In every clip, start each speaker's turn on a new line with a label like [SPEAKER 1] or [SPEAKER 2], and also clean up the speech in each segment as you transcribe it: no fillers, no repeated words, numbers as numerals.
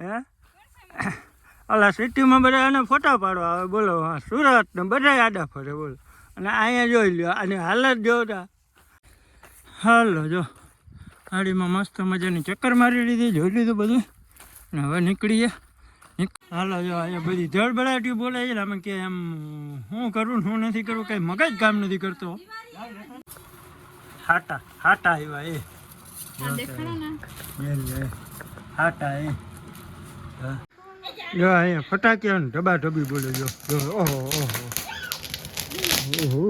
[SPEAKER 1] હે ઓલા સિટીમાં બધા એને ફોટા પાડવા આવે બોલો. હા સુરત ને બધા આડા ફરે બોલો. અને અહીંયા જોઈ લ્યો અને હાલત જોતા. હાલો જો ગાડીમાં મસ્ત મજાની ચક્કર મારી લીધી, જોઈ લીધું બધું ને હવે નીકળીએ. હાલો જો અહીંયા બધી ધડબડાટી બોલે છે ને અમે કે એમ શું કરું ને શું નથી કરવું કંઈ મગજ કામ નથી કરતો. હાટા હાટા આવ્યા એ હાટા એ જો અહીંયા ફટાકિયા ને ઢબા ઢબી બોલે જો ઓહો ઓહો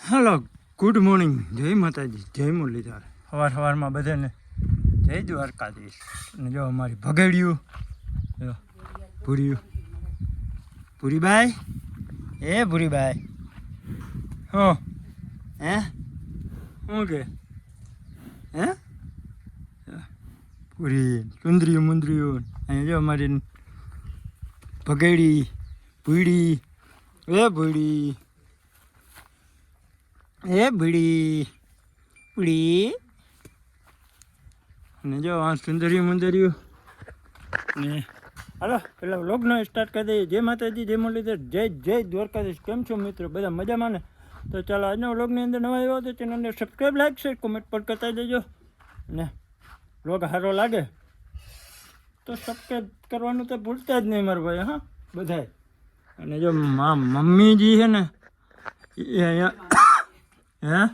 [SPEAKER 1] હાલો ગુડ મોર્નિંગ, જય માતાજી, જય મુરલીધર. સવારમાં બધાને જય દ્વારકાધીશ. અને જો અમારી ભગેડિયું જો ભૂર્યું ભૂરીબાઈ એ ભૂરીબાઈ હો હે શું કે હે પૂરી ચુંદરીયું મુંદરીયું. અહીંયા જો અમારી ભગેડી ભૂડી એ ભૂડી એ ભીડી પીડી. અને જો આ સુંદર્યું મુંદર્યું ને હાલો પેલા વ્લોગનો સ્ટાર્ટ કરી દઈએ. જય માતાજી, જય મુરલીધર, જય જય દ્વારકાધીશ. કેમ છો મિત્રો, બધા મજામાં ને? તો ચાલો આજના વ્લોગની અંદર નવા આવ્યો તો ચેનલને સબસ્ક્રાઈબ, લાઈક, શેર, કોમેન્ટ પણ કરતા જજો. ને વ્લોગ સારો લાગે તો સબસ્ક્રાઈબ કરવાનું તો ભૂલતા જ નહીં મારા ભાઈ. હા બધાય. અને જો મમ્મીજી છે ને એ અહીંયા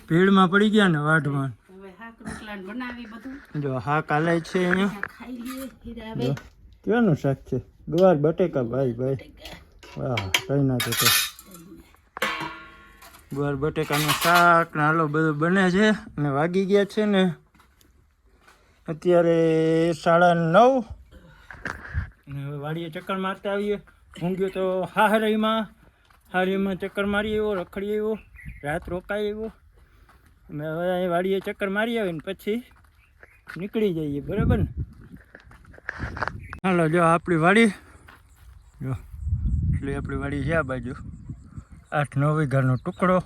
[SPEAKER 1] ભીડમાં પડી ગયા ને વાઢમાં. જો હા કાલે છે અહીંયા કેવાનું શાક છે? ગવાર બટેકા ભાઈ ભાઈ વાહ કઈ ના તો ગવાર બટેકાનું શાક ને હાલો બધું બને છે. અને વાગી ગયા છે ને અત્યારે 9:30. અને હવે વાડીએ ચક્કર મારતા આવીએ. ઊંઘ્યો તો હારીમાં ચક્કર મારી આવ્યો, રખડી આવ્યો, રાત રોકાઈ આવ્યો. અમે હવે અહીં વાડીએ ચક્કર મારી આવીને પછી નીકળી જઈએ, બરાબર ને? હાલો જો આપણી વાડી જો એટલે આપણી વાડી છે આ બાજુ. 8-9 વીઘાનો ટુકડો.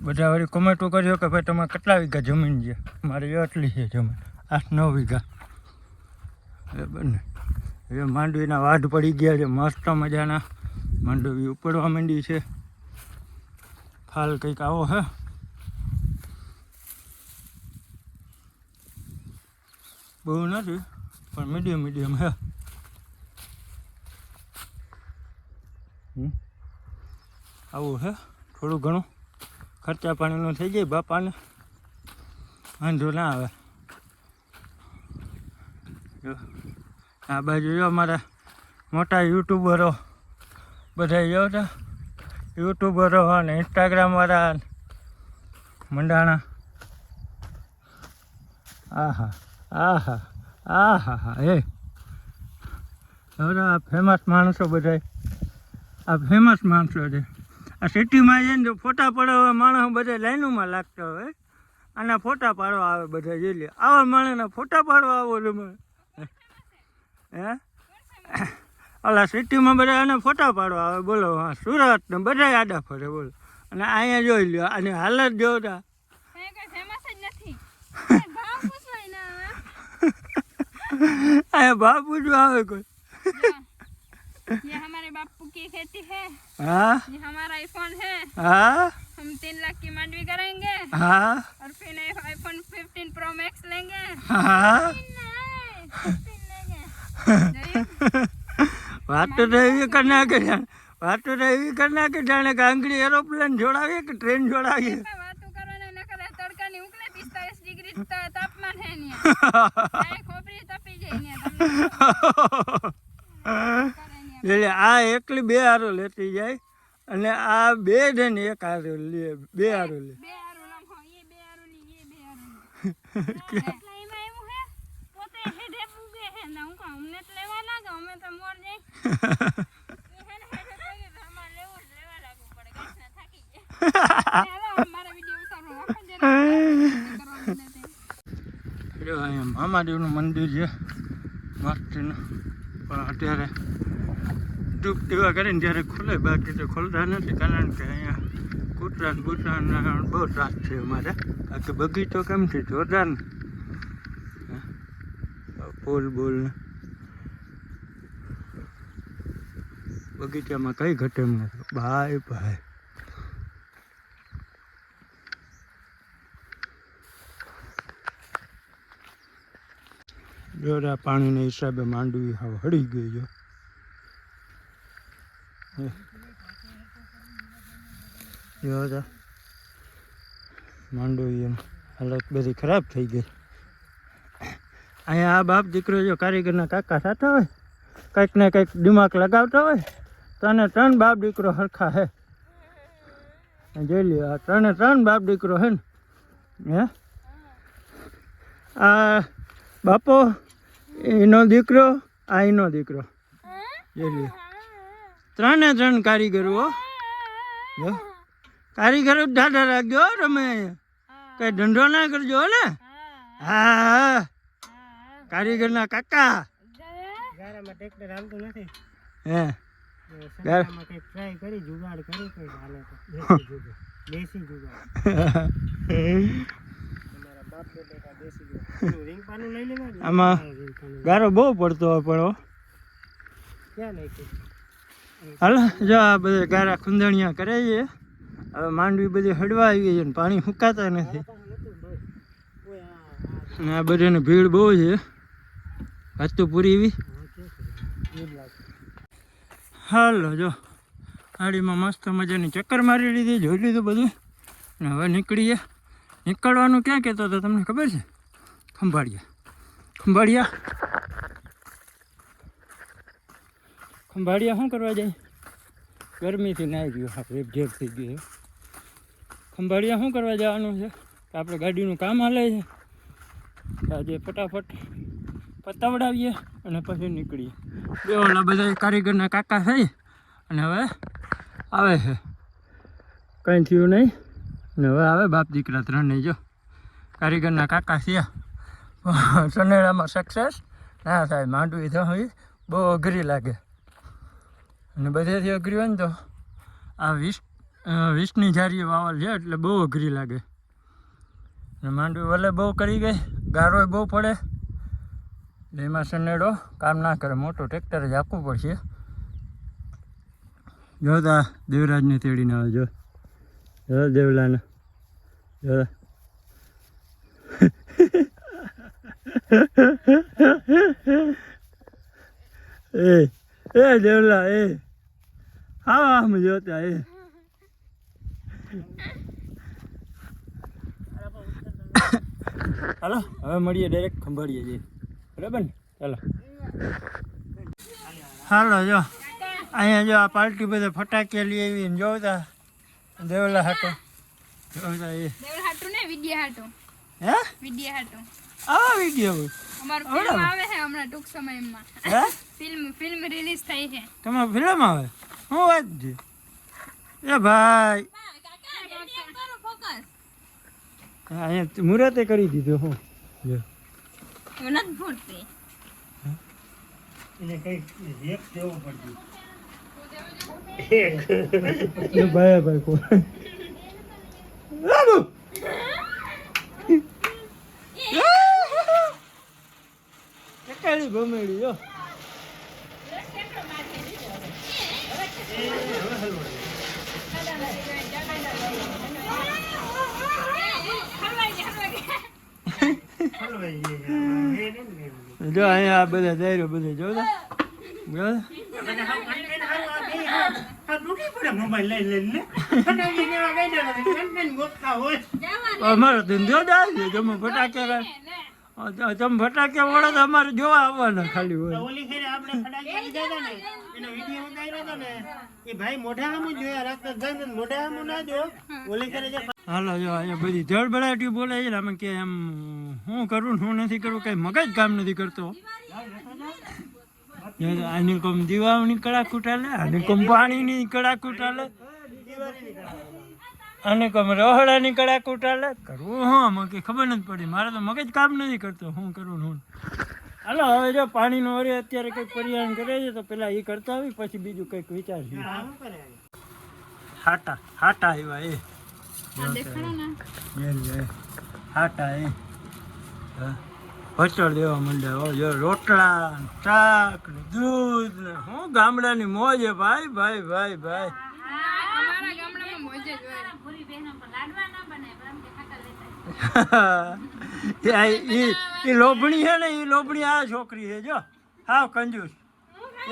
[SPEAKER 1] બધા વાળી કોમેન્ટો કર્યો કે ભાઈ તમારે કેટલા વીઘા જમીન છે? મારે એટલી છે જમીન, 8-9 વીઘા, બરાબર ને? હવે માંડવીના વાઢ પડી ગયા છે મસ્ત મજાના. માંડવી ઉપડવા માંડી છે. ફાલ કંઈક આવો હે. બહુ નથી પણ મીડિયમ હે. આવું હે થોડું ઘણું ખર્ચા પાણીનું થઈ જાય બાપાને, વાંધો ના આવે. જો આ બાજુ જો અમારા મોટા યુટ્યુબરો બધા જો હતા, યુટ્યુબરો અને ઇન્સ્ટાગ્રામવાળા મંડાણા. આહા આહા આહા હા એ હવે આ ફેમસ માણસો બધા, આ ફેમસ માણસો છે. આ સિટીમાં જઈને જો ફોટા પાડવા માણસો બધા લાઈનોમાં લાગતા હોય, આના ફોટા પાડવા આવે બધા. જોઈ લે આવા માણસના ફોટા પાડવા આવો તમે હે ઓલા સિટીમાં બધા એને ફોટા પાડવા આવે બોલો. હા સુરત ને બધા આડા ફરે બોલો. અને અહીંયા જોઈ લ્યો આની હાલત જોતા. અહીંયા બાપુ જો આવે કોઈ.
[SPEAKER 2] ये हमारे बापू की खेती है।
[SPEAKER 1] हाँ
[SPEAKER 2] ये हमारा आईफोन है।
[SPEAKER 1] हाँ
[SPEAKER 2] हम 3 लाख की मांडवी करेंगे।
[SPEAKER 1] हाँ
[SPEAKER 2] और फिर आईफोन 15 प्रो मैक्स लेंगे।
[SPEAKER 1] हाँ बात तो रही करना के जाने का अंग्रेजी एरोप्लेन जोड़ावे कि ट्रेन जोड़ावे.
[SPEAKER 2] बात करवाना न करे तड़का नहीं उकले 45 डिग्री तापमान है नहीं. आए खोपरी तपी जाए नहीं
[SPEAKER 1] એટલે આ એકલી 2 હારો લેતી જાય અને આ 2 જણ 1 હારો લે, 2 હારો લે.
[SPEAKER 2] 2 હારો નામ હો ये 2 हारो ली ये 2 हारो नहीं में એવું હે પોતે હેડે પૂગે હે ના હું કા અમને તો લેવા લાગે અમે તો મોર જઈ એ હે ને હેડે પૂગે અમાર લેવા લાગુ પડે ગાઈસ ના થાકી જાય. હાલો મારા વિડિયો ઉતારો રાખો જરા કરવા દે.
[SPEAKER 1] જો અહીંયા મહાદેવનું મંદિર છે મસ્તનું, પણ અત્યારે ધૂપ દેવા કરીને જ્યારે ખુલે, બાકી તો ખોલતા નથી, કારણ કે અહીંયા કૂતરા ને બૂતરાના બહુ ત્રાસ છે અમારે. બાકી બગીચો કેમ છે જોરદાર ને, ફૂલ બૂલ ને બગીચામાં કઈ ઘટે એમ નથી. ભાઈ ભાઈ જોરા પાણીના હિસાબે માંડવી હાવ હળી ગઈ જો. જો માંડવી એમ હાલત બધી ખરાબ થઈ ગઈ. અહીંયા આ બાપ દીકરો જો કારીગરના કાકા થતા હોય, કંઈક ને કંઈક દિમાગ લગાવતા હોય, તને 3 બાપ દીકરો હરખા હે. જોઈ લ્યો, આ 3 બાપ દીકરો હે ને. હે આ બાપો એનો દીકરો, આ એનો દીકરો. જોઈ લ્યો, 3 કારીગરો હો. જો કારીગરો દાદા રાખજો તમે, કઈ ધંધો ના કરજો ને. હા કારીગરના કાકા. ગારામાં ટ્રેક્ટર હાલતું નથી. હે ગારામાં કઈ ટ્રાય કરી જુગાડ કરી કઈ હાલે તો દેશી જુગાડ. તમારા બાપ બેટા દેશી જુગાડ રિંગ પાનું લઈ લેવા. આમાં ગારો બહુ પડતો હોય પણ ક્યાં નાખ્યું. હાલો જો આ બધા ગારા ખુંદણિયા કરે છે. હવે માંડવી બધી હડવા આવી છે ને પાણી સુકાતા નથી. અને આ બધાને ભીડ બહુ છે. વાસ્તુ પૂરી એવી. હાલો જો ગાડીમાં મસ્ત મજાની ચક્કર મારી લીધી, જોઈ લીધું બધું ને હવે નીકળીએ. નીકળવાનું ક્યાં કહેતો હતો તમને ખબર છે? ખંભાળિયા શું કરવા જાય? ગરમીથી નાહી ગયું, આપણે રેપઝેપ થઈ ગયું. ખંભાળિયા શું કરવા જવાનું છે? આપણે ગાડીનું કામ હાલે છે. આજે ફટાફટ પતાવડાવીએ અને પછી નીકળીએ. બે ઓલા બધા કારીગરના કાકા થઈ અને હવે આવે છે, કંઈ થયું નહીં ને હવે આવે બાપ દીકરા 3 નહીં. જો કારીગરના કાકા છે. સનેડામાં સક્સેસ ના થાય. માંડવી તો હોય બહુ અઘરી લાગે અને બધેથી અઘરી હોય ને તો આ 20ની જારીએ વાવલ છે એટલે બહુ અઘરી લાગે. અને માંડવી વલે બહુ કરી ગઈ, ગારોય બહુ પડે એટલે એમાં સનેડો કામ ના કરે. મોટું ટ્રેક્ટર જ આપવું પડશે. જોતા દેવરાજને તેડીને આવે. જો દેવલાને જો એ દેવલા એ હા આમ જોતા એ. હાલો હવે મળીએ ડાયરેક્ટ ખંભાળીએ જઈએ, બરાબર ને? ચાલો હાલો જો અહીંયા જો આ પાર્ટી બધા ફટાકિયા લઈ આવીને જોતા દેવલા હાટો જોતા એ
[SPEAKER 2] હાટું ને વિડિયા હાટું.
[SPEAKER 1] હે
[SPEAKER 2] વિડિયા હાટું
[SPEAKER 1] આ વિડિયો
[SPEAKER 2] અમારું ફિલ્મ આવે છે હમણાં ટૂંક સમયમાં.
[SPEAKER 1] હે
[SPEAKER 2] ફિલ્મ રિલીઝ થઈ છે.
[SPEAKER 1] તમારી ફિલ્મ આવે? શું વાત છે એ ભાઈ? અહીંયા મુહૂર્તે કરી દીધું. હું જો
[SPEAKER 2] નથી ફૂટતી
[SPEAKER 1] એને કઈ રેપ દેવો પડશે. ભાઈ ભાઈ કોઈ ચકાળી ભમેડી જો જો અહીંયા બધા દાયરો બધા જોતા અમારો ધંધો દાલ છે. તમે ફટાકે વળો તો અમારે જોવા આવવાના ખાલી હોય. હાલો જો અહીંયા બધી ધડબડાટી બોલે છે. અમે કે એમ શું કરું ને શું નથી કરવું કઈ મગજ કામ નથી કરતો. આની કોમ દીવાની કડાકૂટ હાલે, આની કોમ પાણીની કડાકૂટ હાલે, અને કોમ રહોડાની કડાકૂટ હાલે. કરવું હું આમાં કે ખબર નથી પડી. મારે તો મગજ કામ નથી કરતો. શું કરું હું હાલો હવે જો પાણીનો ઓરે અત્યારે કંઈક પરિયાણ કરે છે તો પેલા એ કરતા આવી પછી બીજું કંઈક વિચારશું. હાટા હાટા આવ્યા એ હાટા એ ભચડ દેવા માંડ્યા. જો રોટલા શાક ને દૂધ ને હું ગામડાની મોજ હે ભાઈ ભાઈ ભાઈ ભાઈ. એ લોભણી છે ને એ લોભણી આ છોકરી છે જો હાવ કંજૂસ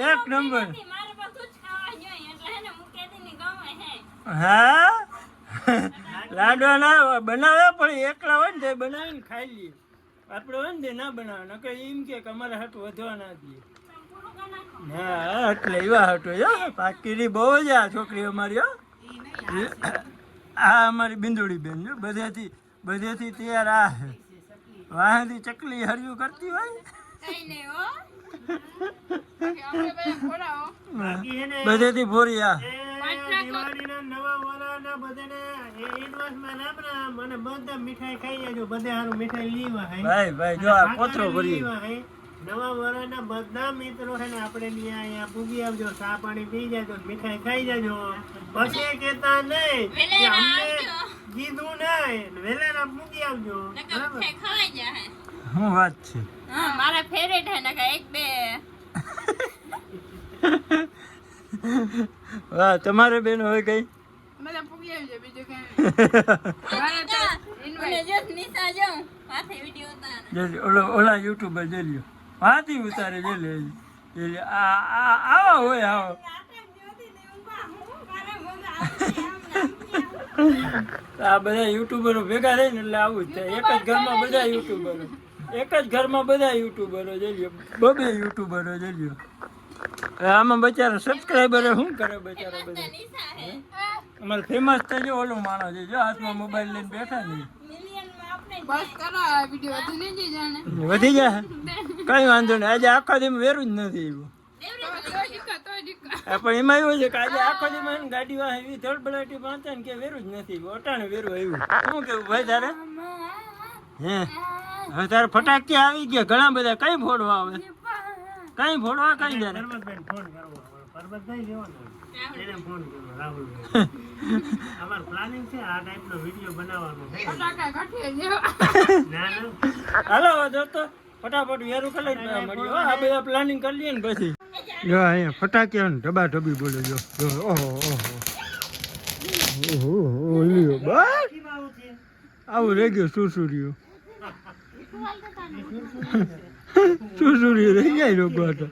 [SPEAKER 1] એક નંબર. હા લાડવા ના બનાવે પણ એકલા હોય ને તે બનાવીને ખાઈ લઈએ. આપણે હોય ને તે ના બનાવે નકર એમ કે અમારે હાટું વધવા ના દઈએ. હા એટલે એવા હાટું જો પાકીની બહુ જ આ છોકરી અમારી હો. આ અમારી બિંદુડી બેન જો બધેથી તૈયાર આ વાહથી ચકલી હરિયું કરતી હોય બધેથી ફોરી આ ભાઈ ભાઈ જો આ કોથરો ભરી
[SPEAKER 3] નવા વર્ષના બધા મિત્રો છે ને આપણે અહીંયા પૂગી આવજો, ચા પાણી પી જાજો, મીઠાઈ ખાઈ જાજો. પછી કેતા નહીં કે અમને કીધું નહીં, વેલાના પૂગી આવજો.
[SPEAKER 1] શું વાત છે?
[SPEAKER 2] મારા ફેવરેટ હે ને એક બે
[SPEAKER 1] વાહ તમારે બેન હોય કઈ
[SPEAKER 2] બધા પૂગી આવજો બીજું કઈ મને જો નિશા જો માથે વિડિયો ઉતારે
[SPEAKER 1] ઓલા યુટ્યુબર જોઈ લ્યો હાથી ઉતારે જોઈ લે આવો હોય આવો. આ બધા યુટ્યુબરો ભેગા થાય ને એટલે આવું જ થાય. એક જ ઘરમાં બધા યુટ્યુબરો જોઈ લ્યો બબે યુટ્યુબરો જોઈ લ્યો. આમાં બચારા સબસ્ક્રાઈબરો શું કરે બચારા બધા. અમારે ફેમસ થઈ ગયો ઓલો માણસ છે જો હાથમાં મોબાઈલ લઈને બેઠા ને
[SPEAKER 2] બસ કરો વિડિયો વધી નહીં જાણે
[SPEAKER 1] વધી જાય કઈ વાંધો નહીં. આજે આખો દી વેરું જ નથી પણ એમાં એવું છે કે આજે આખો દી માં ગાડી વાહ એવી ધડબડાટી પહોંચે ને કે વેરું જ નથી ઓટાણે વેરું આવ્યું. શું કેવું ભાઈ તારે? હે હવે તારે ફટાકિયા આવી ગયા ઘણા બધા. કઈ ફોડવા આવે કઈ ફોડવા કઈ જયારે
[SPEAKER 3] અમાર પ્લાનિંગ છે આ ટાઈપનો વિડિયો બનાવવાનો છે.
[SPEAKER 1] હાલો દોસ્તો ફટાફટ વેરું કરી મળ્યો. આ બધા પ્લાનિંગ કરી લઈએ ને પછી જો અહીંયા ફટાકિયા ને ઢબા ઢબી બોલે જો ઓહો ઓહો લ્યો બસ આવું રહી ગયું સુસુર્યું રહી જાય લોકો તો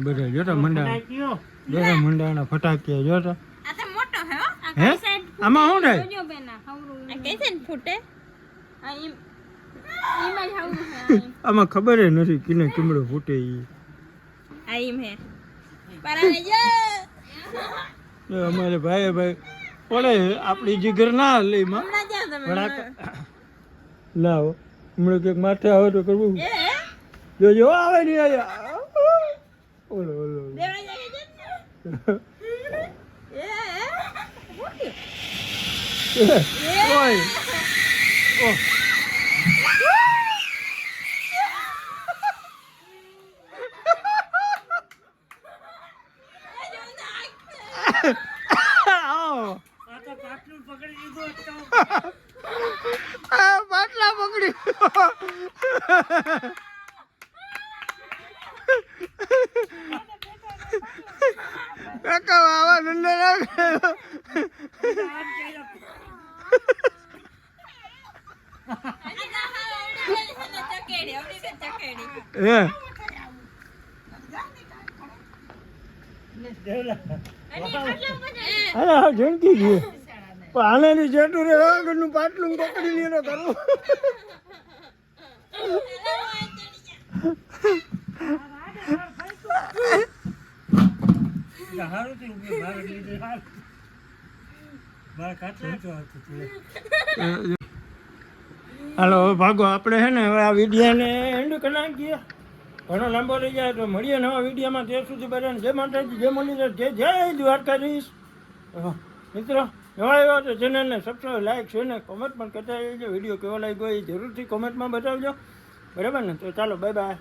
[SPEAKER 1] બધા જોતા મંડાણા ફટાકિયા જોતા. હે આમાં શું થાય? આમાં ખબર નથી કિને કીમડો ફૂટે ઈ. અમારે ભાઈ પડે આપણી જીગર ના લઈ માં લાવો હમણાં ક્યાંક માથે આવે તો કરવું જો આવે નહીં આયા ઓલો પાટલા પકડી કાકા આવા નંદા રાખે ઝણકી ગયું પણ આનાની જેટલું રે આગળનું પાટલું પકડી લીધો કરવું. હાલો ભાગો આપણે છે ને હવે આ વિડીયોને એન્ડ કરી નાખીએ. ઘણો લાંબો રહી જાય તો મળીએ નવા વિડીયોમાં. ત્યાં સુધી બધાને જય માતાજી જય મુરલીધર જય દ્વારકાધીશ. મિત્રો નવા આવ્યો તો ચેનલને સબસ્ક્રાઈબ લાઈક શેર ને કોમેન્ટ પણ કરતા રહેજો. વિડીયો કેવો લાગ્યો એ જરૂરથી કોમેન્ટમાં બતાવજો. બરાબર ને? તો ચાલો બાય બાય.